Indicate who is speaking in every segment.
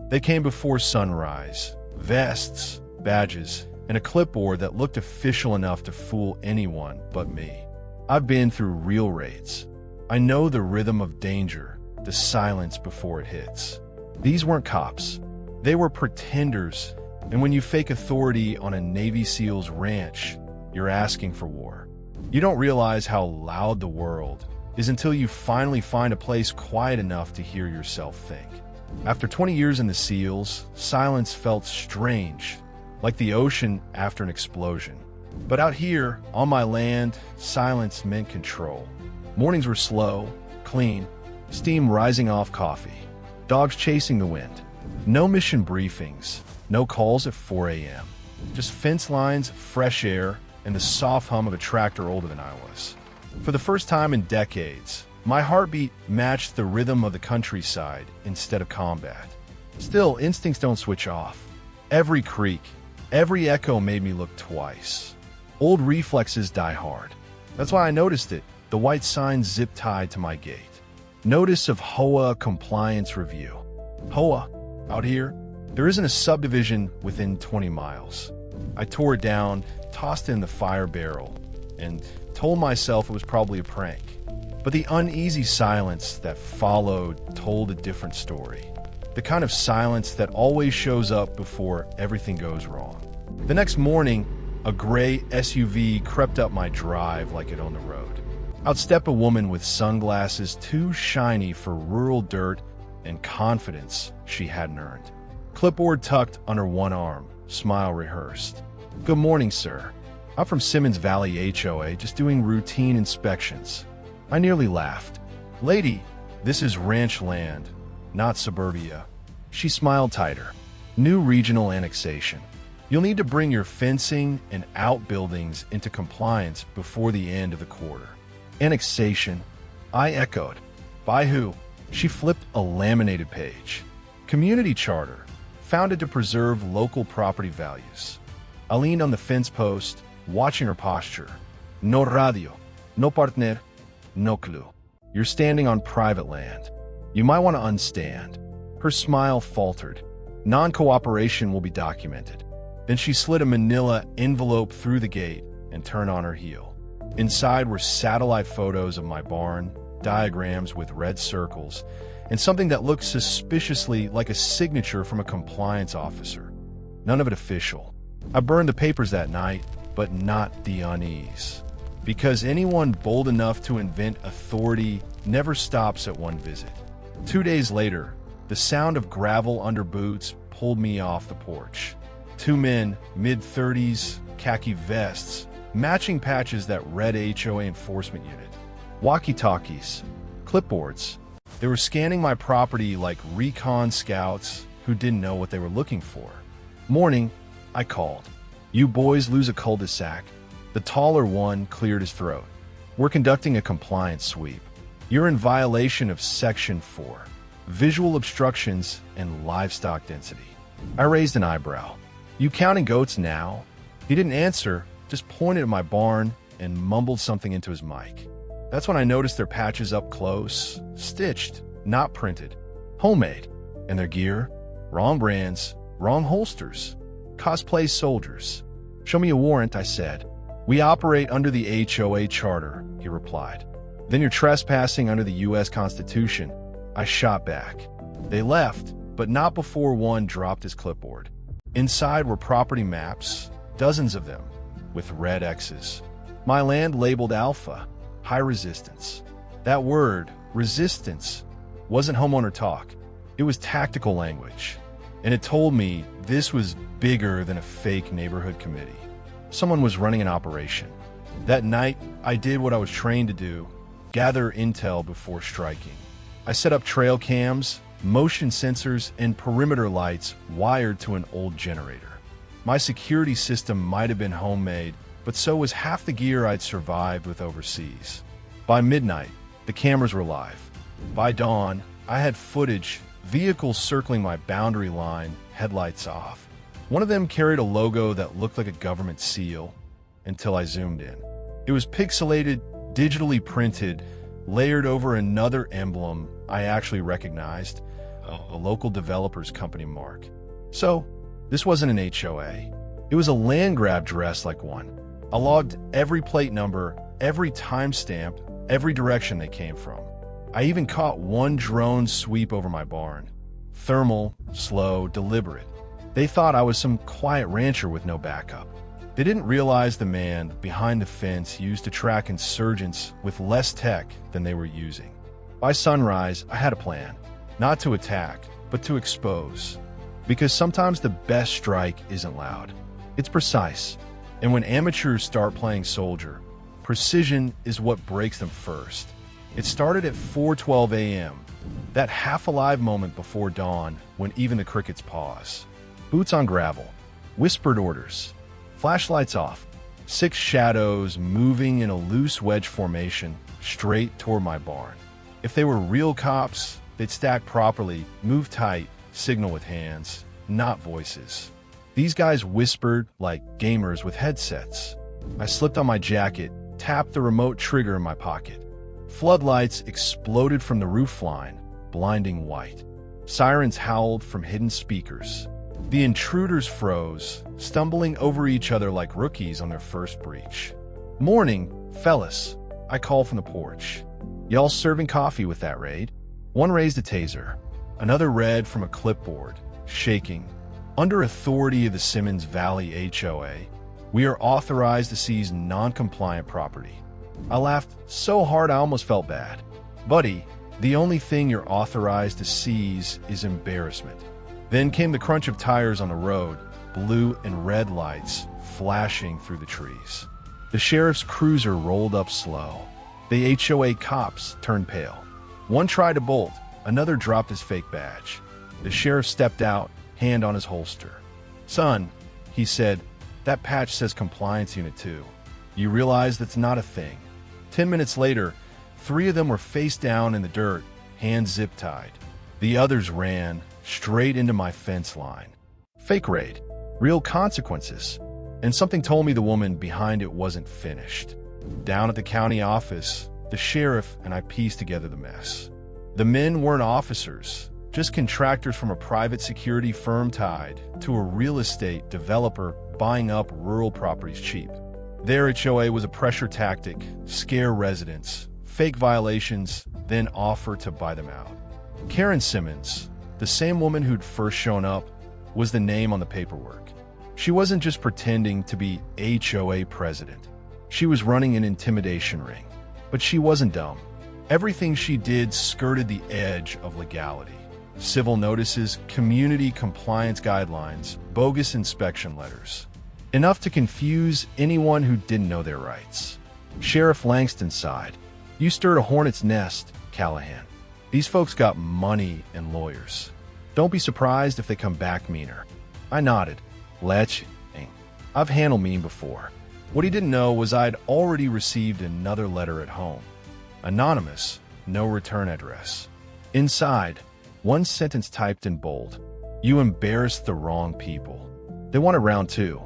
Speaker 1: They came before sunrise. Vests, badges, and a clipboard that looked official enough to fool anyone but me. I've been through real raids. I know the rhythm of danger, the silence before it hits. These weren't cops. They were pretenders, and when you fake authority on a Navy SEAL's ranch, you're asking for war. You don't realize how loud the world is until you finally find a place quiet enough to hear yourself think. After 20 years in the SEALs, silence felt strange, like the ocean after an explosion. But out here, on my land, silence meant control. Mornings were slow, clean, steam rising off coffee, dogs chasing the wind. No mission briefings, no calls at 4 a.m. Just fence lines, fresh air, and the soft hum of a tractor older than I was. For the first time in decades, my heartbeat matched the rhythm of the countryside instead of combat. Still, instincts don't switch off. Every creak, every echo made me look twice. Old reflexes die hard. That's why I noticed it, the white sign zip-tied to my gate. Notice of HOA compliance review. HOA, out here, there isn't a subdivision within 20 miles. I tore it down, tossed it in the fire barrel, and told myself it was probably a prank. But the uneasy silence that followed told a different story. The kind of silence that always shows up before everything goes wrong. The next morning, a gray SUV crept up my drive like it owned the road. Out stepped a woman with sunglasses too shiny for rural dirt and confidence she hadn't earned. Clipboard tucked under one arm, smile rehearsed. "Good morning, sir. I'm from Simmons Valley HOA, just doing routine inspections." I nearly laughed. "Lady, this is ranch land, not suburbia." She smiled tighter. "New regional annexation. You'll need to bring your fencing and outbuildings into compliance before the end of the quarter." "Annexation?" I echoed. "By who?" She flipped a laminated page. "Community charter, founded to preserve local property values." I leaned on the fence post, watching her posture. "No radio, no partner, no clue. You're standing on private land. You might want to unstand." Her smile faltered. "Non-cooperation will be documented." Then she slid a manila envelope through the gate and turned on her heel. Inside were satellite photos of my barn, diagrams with red circles, and something that looked suspiciously like a signature from a compliance officer. None of it official. I burned the papers that night, but not the unease. Because anyone bold enough to invent authority never stops at one visit. 2 days later, the sound of gravel under boots pulled me off the porch. Two men, mid-30s, khaki vests, matching patches that read HOA enforcement unit. Walkie-talkies, clipboards. They were scanning my property like recon scouts who didn't know what they were looking for. "Morning," I called. "You boys lose a cul-de-sac." The taller one cleared his throat. "We're conducting a compliance sweep. You're in violation of Section 4, visual obstructions and livestock density." I raised an eyebrow. "You counting goats now?" He didn't answer, just pointed at my barn and mumbled something into his mic. That's when I noticed their patches up close, stitched, not printed, homemade. And their gear? Wrong brands, wrong holsters. Cosplay soldiers. "Show me a warrant," I said. "We operate under the HOA charter," he replied. "Then you're trespassing under the U.S. Constitution." I shot back. They left, but not before one dropped his clipboard. Inside were property maps, dozens of them, with red X's. My land labeled Alpha, high resistance. That word, resistance, wasn't homeowner talk. It was tactical language. And it told me this was bigger than a fake neighborhood committee. Someone was running an operation. That night, I did what I was trained to do, gather intel before striking. I set up trail cams, motion sensors, and perimeter lights wired to an old generator. My security system might have been homemade, but so was half the gear I'd survived with overseas. By midnight, the cameras were live. By dawn, I had footage, vehicles circling my boundary line, headlights off. One of them carried a logo that looked like a government seal, until I zoomed in. It was pixelated, digitally printed, layered over another emblem I actually recognized, a local developer's company mark. So, this wasn't an HOA. It was a land grab dressed like one. I logged every plate number, every timestamp, every direction they came from. I even caught one drone sweep over my barn. Thermal, slow, deliberate. They thought I was some quiet rancher with no backup. They didn't realize the man behind the fence used to track insurgents with less tech than they were using. By sunrise, I had a plan. Not to attack, but to expose. Because sometimes the best strike isn't loud. It's precise. And when amateurs start playing soldier, precision is what breaks them first. It started at 4:12 a.m., that half-alive moment before dawn when even the crickets pause. Boots on gravel, whispered orders, flashlights off, 6 shadows moving in a loose wedge formation straight toward my barn. If they were real cops, they'd stack properly, move tight, signal with hands, not voices. These guys whispered like gamers with headsets. I slipped on my jacket, tapped the remote trigger in my pocket. Floodlights exploded from the roof line, blinding white. Sirens howled from hidden speakers. The intruders froze, stumbling over each other like rookies on their first breach. "Morning, fellas," I called from the porch. "Y'all serving coffee with that raid?" One raised a taser. Another read from a clipboard, shaking. "Under authority of the Simmons Valley HOA, we are authorized to seize non-compliant property." I laughed so hard I almost felt bad. "Buddy, the only thing you're authorized to seize is embarrassment." Then came the crunch of tires on the road, blue and red lights flashing through the trees. The sheriff's cruiser rolled up slow. The HOA cops turned pale. One tried to bolt, another dropped his fake badge. The sheriff stepped out, hand on his holster. "Son," he said, "that patch says Compliance Unit 2. You realize that's not a thing." 10 minutes later, 3 of them were face down in the dirt, hands zip-tied. The others ran straight into my fence line. Fake raid, real consequences. And something told me the woman behind it wasn't finished. Down at the county office, the sheriff and I pieced together the mess. The men weren't officers, just contractors from a private security firm tied to a real estate developer buying up rural properties cheap. Their HOA was a pressure tactic, scare residents, fake violations, then offer to buy them out. Karen Simmons, the same woman who'd first shown up, was the name on the paperwork. She wasn't just pretending to be HOA president. She was running an intimidation ring. But she wasn't dumb. Everything she did skirted the edge of legality. Civil notices, community compliance guidelines, bogus inspection letters. Enough to confuse anyone who didn't know their rights. Sheriff Langston sighed. "You stirred a hornet's nest, Callahan. These folks got money and lawyers. Don't be surprised if they come back meaner." I nodded. I've handled mean before. What he didn't know was I'd already received another letter at home. Anonymous, no return address. Inside, one sentence typed in bold. "You embarrassed the wrong people." They wanted round 2,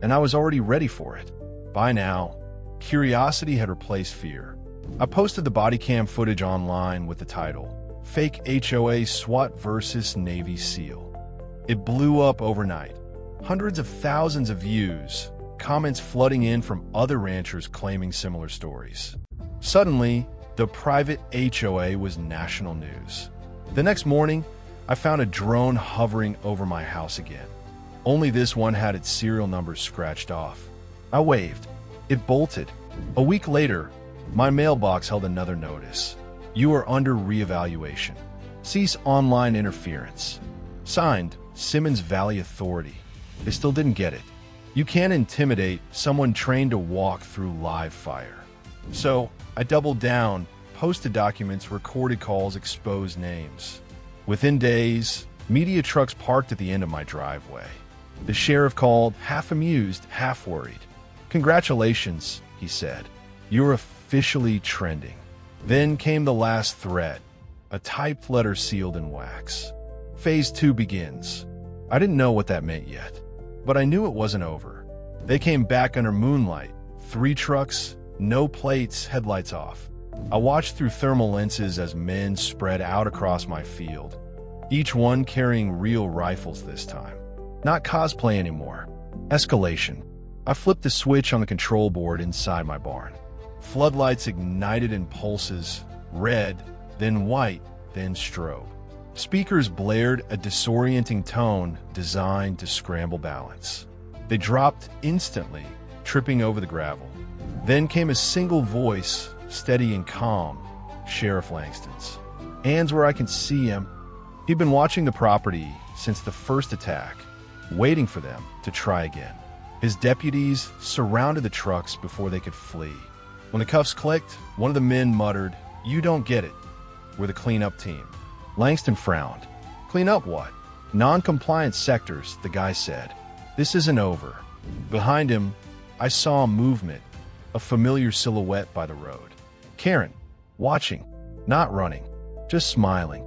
Speaker 1: and I was already ready for it. By now, curiosity had replaced fear. I posted the body cam footage online with the title, "Fake HOA SWAT vs. Navy SEAL." It blew up overnight. Hundreds of thousands of views, comments flooding in from other ranchers claiming similar stories. Suddenly, the private HOA was national news. The next morning, I found a drone hovering over my house again. Only this one had its serial number scratched off. I waved. It bolted. A week later, my mailbox held another notice. "You are under reevaluation. Cease online interference." Signed, Simmons Valley Authority. They still didn't get it. You can't intimidate someone trained to walk through live fire. So I doubled down, posted documents, recorded calls, exposed names. Within days, media trucks parked at the end of my driveway. The sheriff called, half amused, half worried. "Congratulations," he said. "You're officially trending." Then came the last threat, a typed letter sealed in wax. Phase 2 begins. I didn't know what that meant yet, but I knew it wasn't over. They came back under moonlight, 3 trucks, no plates, headlights off. I watched through thermal lenses as men spread out across my field. each one carrying real rifles this time. Not cosplay anymore. Escalation. I flipped the switch on the control board inside my barn. Floodlights ignited in pulses, red, then white, then strobe. Speakers blared a disorienting tone designed to scramble balance. They dropped instantly, tripping over the gravel. Then came a single voice, steady and calm, Sheriff Langston's. Hands where I can see him. He'd been watching the property since the first attack, waiting for them to try again. His deputies surrounded the trucks before they could flee. When the cuffs clicked, one of the men muttered, "You don't get it. We're the cleanup team." Langston frowned. "Clean up what?" "Non-compliant sectors," the guy said. "This isn't over." Behind him, I saw movement, a familiar silhouette by the road. Karen, watching, not running, just smiling.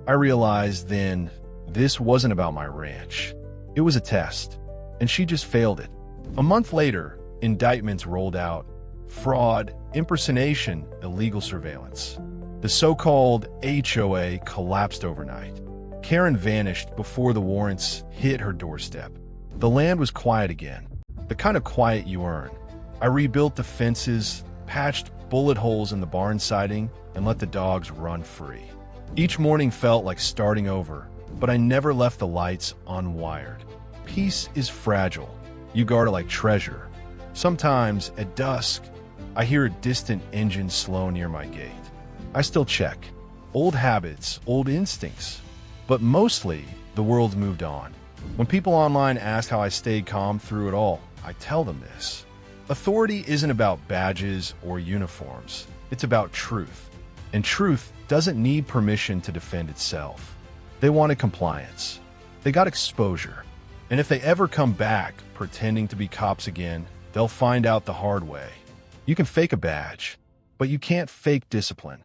Speaker 1: I realized then this wasn't about my ranch. It was a test, and she just failed it. A month later, indictments rolled out. Fraud, impersonation, illegal surveillance. The so-called HOA collapsed overnight. Karen vanished before the warrants hit her doorstep. The land was quiet again, the kind of quiet you earn. I rebuilt the fences, patched bullet holes in the barn siding, and let the dogs run free. Each morning felt like starting over, but I never left the lights unwired. Peace is fragile. You guard it like treasure. Sometimes, at dusk, I hear a distant engine slow near my gate. I still check. Old habits, old instincts. But mostly, the world's moved on. When people online ask how I stayed calm through it all, I tell them this. Authority isn't about badges or uniforms. It's about truth. And truth doesn't need permission to defend itself. They wanted compliance. They got exposure. And if they ever come back pretending to be cops again, they'll find out the hard way. You can fake a badge, but you can't fake discipline.